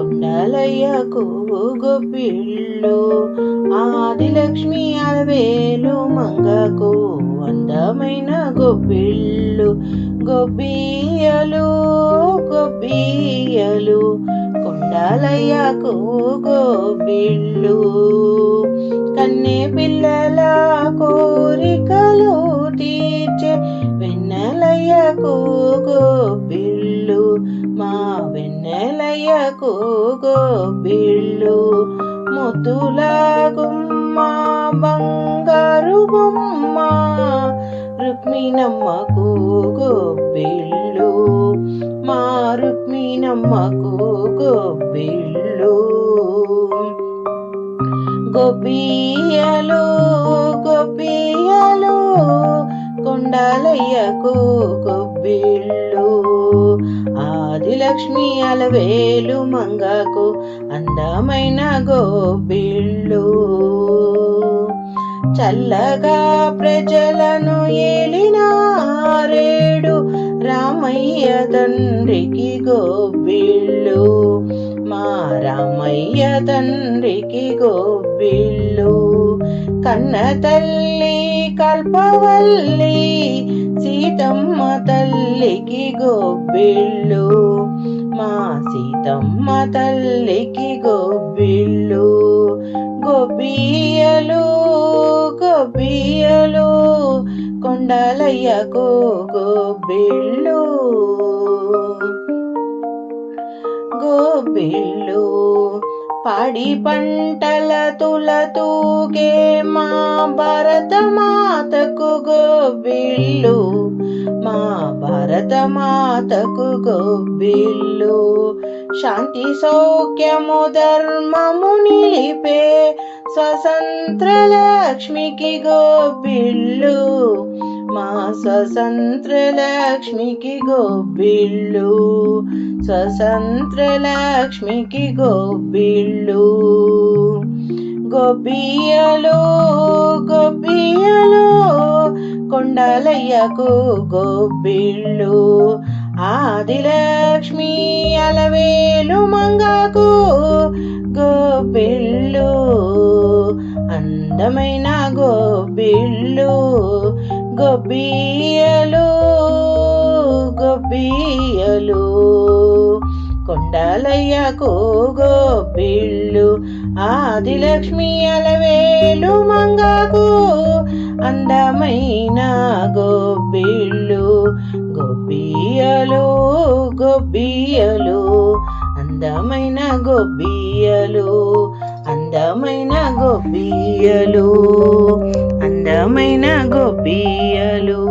కొండలయ్యకు గొబ్బిళ్ళు ఆదిలక్ష్మి అలవేలు మంగకు అందమైన గొబ్బిళ్ళు గొబ్బియ్యలు గొబ్బియ్యలు కొండలయ్యకు గొబ్బిళ్ళు కన్నె పిల్లల కోరికలు తీర్చే వెన్నెలయ్యకు గొబ్బిళ్ళు మా వెన్నెలయ్యకు గొబ్బిళ్ళు ముద్దుల గుమ్మ బంగారు బొమ్మ రుక్మిణమ్మకు గొబ్బిళ్ళు మా రుక్మిణమ్మకు గొబ్బిళ్ళు గొబ్బియ్యలు గొబ్బియ్యలు కొండలయ్యకు గొబ్బిళ్ళు ఆదిలక్ష్మి అలవేలు మంగకు అందమైన గొబ్బిళ్ళు చల్లగా ప్రజలను ఏలినారేడు రామయ్య తండ్రికి గొబ్బిళ్ళు మా రామయ్య తండ్రికి గొబ్బిళ్ళు కన్న తల్లి కల్పవల్లి సీతమ్మ తల్లికి గొబ్బిళ్ళు మా సీతమ్మ తల్లికి గొబ్బిళ్ళు గొబ్బియ్యలు గొబ్బియ్యలు కొండలయ్యకు గొబ్బిళ్ళు గొబ్బిళ్ళు పాడి పంటల తులతూగే మా భరత మాతకు గొబ్బిళ్ళు మా భరత మాతకు గొబ్బిళ్ళు శాంతి సౌఖ్యము ధర్మము నిలిపే స్వతంత్ర లక్ష్మికి గొబ్బిళ్ళు మా స్వతంత్ర లక్ష్మికి గొబ్బిళ్ళు స్వతంత్ర లక్ష్మికి గొబ్బిళ్ళు గొబ్బియ్యలు గొబ్బియ్యలు కొండలయ్యకు గొబ్బిళ్ళు ఆదిలక్ష్మి అలవేలు మంగకు గొబ్బిళ్ళు అందమైన గొబ్బిళ్ళు గొబ్బియ్యలు గొబ్బియ్యలు కొండలయ్యకు గొబ్బిళ్ళు ఆదిలక్ష్మి అలవేలు మంగకు అందమైన గొబ్బిళ్ళు గొబ్బియ్యలు గొబ్బియ్యలు అందమైన గొబ్బియ్యలు అందమైన గొబ్బియ్యలు అందమైన గొబ్బియ్యలు